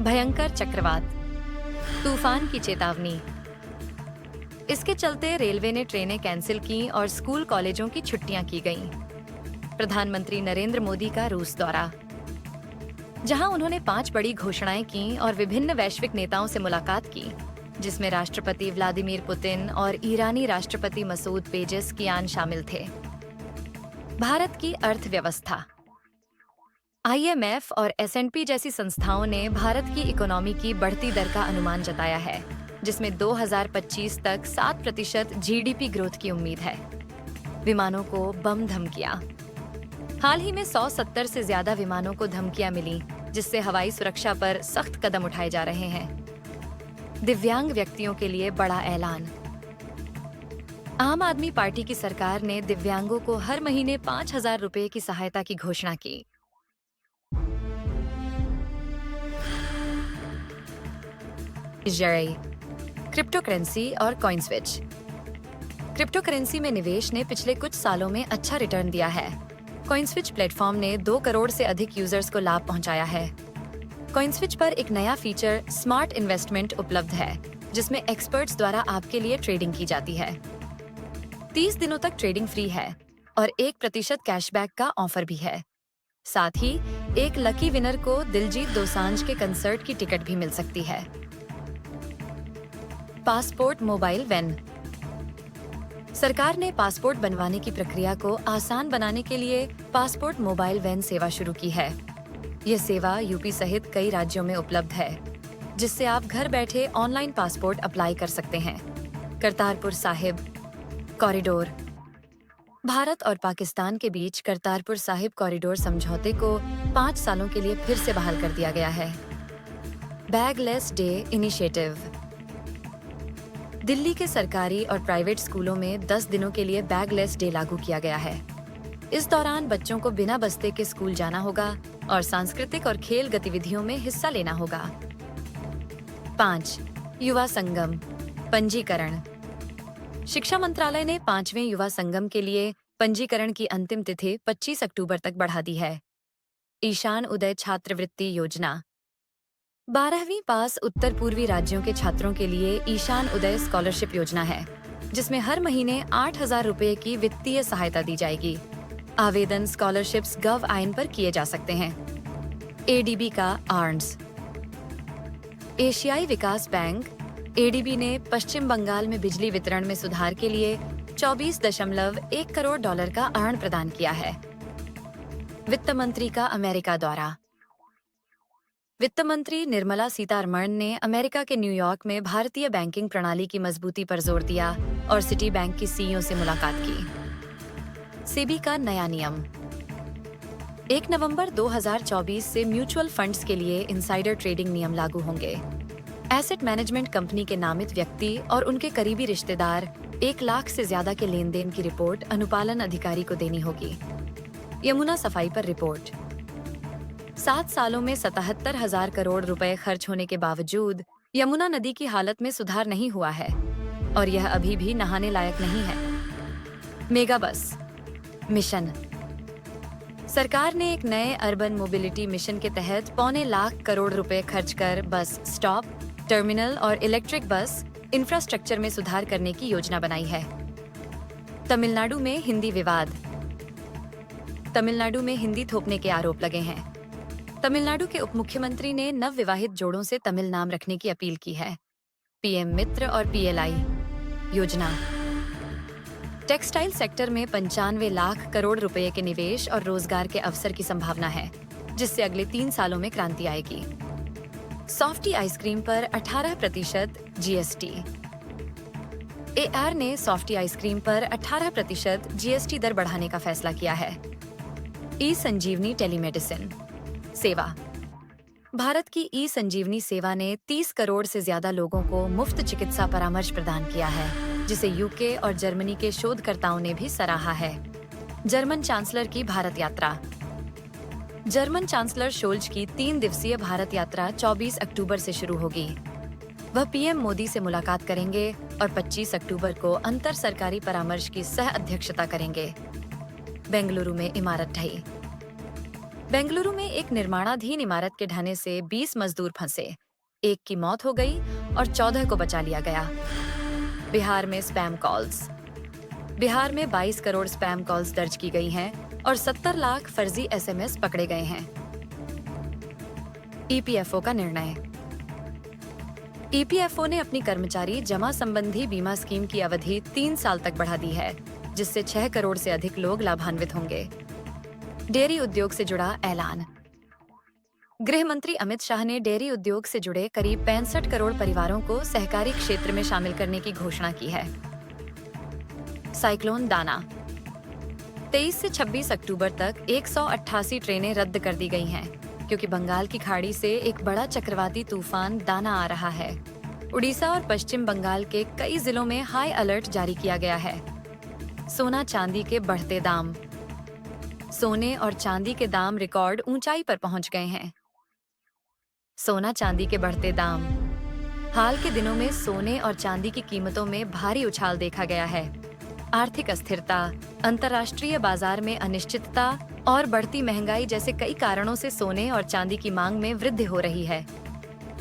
भयंकर चक्रवात, तूफान की चेतावनी। इसके चलते रेलवे ने ट्रेनें कैंसिल की और स्कूल कॉलेजों की छुट्टियां की गईं। प्रधानमंत्री नरेंद्र मोदी का रूस दौरा, जहां उन्होंने 5 बड़ी घोषणाएं की और विभिन्न वैश्विक नेताओं से मुलाकात की, जिसमें राष्ट्रपति व्लादिमीर पुतिन और ईरानी राष्ट्रपति मसूद पेजेस्कियान शामिल थे। भारत की अर्थव्यवस्था। IMF और S&P जैसी संस्थाओं ने भारत की इकोनॉमी की बढ़ती दर का अनुमान जताया है, जिसमें 2025 तक 7% GDP ग्रोथ की उम्मीद है। विमानों को बम धमकियां। हाल ही में 170 से ज्यादा विमानों को धमकियां मिली, जिससे हवाई सुरक्षा पर सख्त कदम उठाए जा रहे हैं। दिव्यांग व्यक्तियों के लिए बड़ा ऐलान। आम आदमी पार्टी की सरकार ने दिव्यांगों को हर महीने 5,000 रुपए की सहायता की घोषणा की। क्रिप्टो करेंसी और कॉइन स्विच। क्रिप्टो करेंसी में निवेश ने पिछले कुछ सालों में अच्छा रिटर्न दिया है। कॉइन स्विच प्लेटफॉर्म ने 2 करोड़ से अधिक यूजर्स को लाभ पहुंचाया है। कॉइन स्विच पर एक नया फीचर स्मार्ट इन्वेस्टमेंट उपलब्ध है, जिसमें एक्सपर्ट्स द्वारा आपके लिए ट्रेडिंग की जाती है। 30 दिनों तक ट्रेडिंग फ्री है और 1% कैशबैक का ऑफर भी है। साथ ही एक लकी विनर को दिलजीत दोसांझ के कंसर्ट की टिकट भी मिल सकती है। Passport mobile van. सरकार ने पासपोर्ट बनवाने की प्रक्रिया को आसान बनाने के लिए पासपोर्ट मोबाइल वैन सेवा शुरू की है। यह सेवा यूपी सहित कई राज्यों में उपलब्ध है, जिससे आप घर बैठे ऑनलाइन पासपोर्ट अप्लाई कर सकते हैं। करतारपुर साहिब कॉरिडोर। भारत और पाकिस्तान के बीच करतारपुर साहिब कॉरिडोर समझौते को 5 सालों के लिए फिर से बहाल कर दिया गया है। Bagless day initiative. दिल्ली के सरकारी और प्राइवेट स्कूलों में 10 दिनों के लिए बैगलेस डे लागू किया गया है। इस दौरान बच्चों को बिना बस्ते के स्कूल जाना होगा और सांस्कृतिक और खेल गतिविधियों में हिस्सा लेना होगा। 5. युवा संगम पंजीकरण। शिक्षा मंत्रालय ने 5वें युवा संगम के लिए पंजीकरण की अंतिम तिथि 25 अक्टूबर तक बढ़ा दी है। ईशान उदय छात्रवृत्ति योजना। 12वीं पास उत्तर पूर्वी राज्यों के छात्रों के लिए ईशान उदय स्कॉलरशिप योजना है, जिसमें हर महीने 8,000 रुपए की वित्तीय सहायता दी जाएगी। आवेदन स्कॉलरशिप्स GovAyn पर किए जा सकते हैं। ADB का आर्म्स। एशियाई विकास बैंक ADB ने पश्चिम बंगाल में बिजली वितरण में सुधार के लिए $24.1 करोड़ का ऋण प्रदान किया है। वित्त मंत्री का अमेरिका दौरा। वित्त मंत्री निर्मला सीतारमण ने अमेरिका के न्यूयॉर्क में भारतीय बैंकिंग प्रणाली की मजबूती पर जोर दिया और सिटी बैंक की CEO से मुलाकात की। सेबी का नया नियम। 1 नवंबर 2024 से म्यूचुअल फंड्स के लिए इनसाइडर ट्रेडिंग नियम लागू होंगे। एसेट मैनेजमेंट कंपनी के नामित व्यक्ति और उनके करीबी रिश्तेदार 1 लाख से ज्यादा के लेन देन की रिपोर्ट अनुपालन अधिकारी को देनी होगी। यमुना सफाई पर रिपोर्ट। 7 सालों में 77,000 करोड़ रुपए खर्च होने के बावजूद यमुना नदी की हालत में सुधार नहीं हुआ है और यह अभी भी नहाने लायक नहीं है। मेगा बस मिशन। सरकार ने एक नए अर्बन मोबिलिटी मिशन के तहत 2.25 लाख करोड़ रुपए खर्च कर बस स्टॉप, टर्मिनल और इलेक्ट्रिक बस इंफ्रास्ट्रक्चर में सुधार करने की योजना बनाई है। तमिलनाडु में हिंदी विवाद। तमिलनाडु में हिंदी थोपने के आरोप लगे हैं। तमिलनाडु के उप मुख्यमंत्री ने नवविवाहित जोड़ों से तमिल नाम रखने की अपील की है। PM मित्र और PLI योजना। टेक्सटाइल सेक्टर में 95 लाख करोड़ रुपए के निवेश और रोजगार के अवसर की संभावना है, जिससे अगले 3 सालों में क्रांति आएगी। सॉफ्टी आइसक्रीम पर 18% GST। AR ने सॉफ्टी आइसक्रीम पर 18% GST दर बढ़ाने का फैसला किया है। ई-संजीवनी टेलीमेडिसिन सेवा। भारत की ई-संजीवनी सेवा ने 30 करोड़ से ज्यादा लोगों को मुफ्त चिकित्सा परामर्श प्रदान किया है, जिसे UK और जर्मनी के शोधकर्ताओं ने भी सराहा है। जर्मन चांसलर की भारत यात्रा। जर्मन चांसलर शोल्ज की 3 दिवसीय भारत यात्रा 24 अक्टूबर से शुरू होगी। वह PM मोदी से मुलाकात करेंगे और 25 अक्टूबर को अंतर सरकारी परामर्श की सह अध्यक्षता करेंगे। बेंगलुरु में इमारत ढही। बेंगलुरु में एक निर्माणाधीन इमारत के ढहने से 20 मजदूर फंसे। एक की मौत हो गई और 14 को बचा लिया गया। बिहार में स्पैम कॉल्स। बिहार में 22 करोड़ स्पैम कॉल्स दर्ज की गई हैं और 70 लाख फर्जी एसएमएस पकड़े गए हैं। ईपीएफओ का निर्णय। ईपीएफओ ने अपनी कर्मचारी जमा संबंधी बीमा स्कीम की अवधि 3 साल तक बढ़ा दी है, जिससे 6 करोड़ से अधिक लोग लाभान्वित होंगे। डेयरी उद्योग से जुड़ा ऐलान। गृह मंत्री अमित शाह ने डेयरी उद्योग से जुड़े करीब 65 करोड़ परिवारों को सहकारी क्षेत्र में शामिल करने की घोषणा की है। साइक्लोन दाना। 23 से 26 अक्टूबर तक 188 ट्रेनें रद्द कर दी गई हैं, क्योंकि बंगाल की खाड़ी से एक बड़ा चक्रवाती तूफान दाना आ रहा है। उड़ीसा और पश्चिम बंगाल के कई जिलों में हाई अलर्ट जारी किया गया है। सोना चांदी के बढ़ते दाम। सोने और चांदी के दाम रिकॉर्ड ऊंचाई पर पहुंच गए हैं। सोना चांदी के बढ़ते दाम। हाल के दिनों में सोने और चांदी की कीमतों में भारी उछाल देखा गया है। आर्थिक अस्थिरता, अंतर्राष्ट्रीय बाजार में अनिश्चितता और बढ़ती महंगाई जैसे कई कारणों से सोने और चांदी की मांग में वृद्धि हो रही है।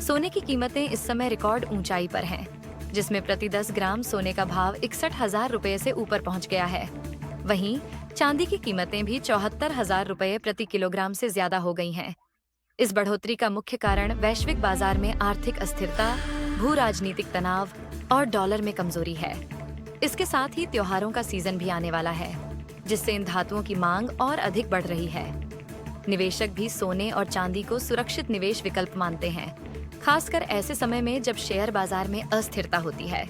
सोने की कीमतें इस समय रिकॉर्ड ऊंचाई पर हैं, जिसमें प्रति 10 ग्राम सोने का भाव 61,000 रुपए से ऊपर पहुंच गया है। वहीं चांदी की कीमतें भी 74,000 रुपए प्रति किलोग्राम से ज्यादा हो गई हैं। इस बढ़ोतरी का मुख्य कारण वैश्विक बाजार में आर्थिक अस्थिरता, भू राजनीतिक तनाव और डॉलर में कमजोरी है। इसके साथ ही त्योहारों का सीजन भी आने वाला है, जिससे इन धातुओं की मांग और अधिक बढ़ रही है। निवेशक भी सोने और चांदी को सुरक्षित निवेश विकल्प मानते हैं, खासकर ऐसे समय में जब शेयर बाजार में अस्थिरता होती है।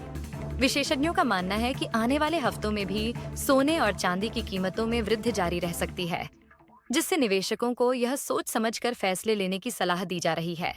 विशेषज्ञों का मानना है कि आने वाले हफ्तों में भी सोने और चांदी की कीमतों में वृद्धि जारी रह सकती है, जिससे निवेशकों को यह सोच समझकर फैसले लेने की सलाह दी जा रही है।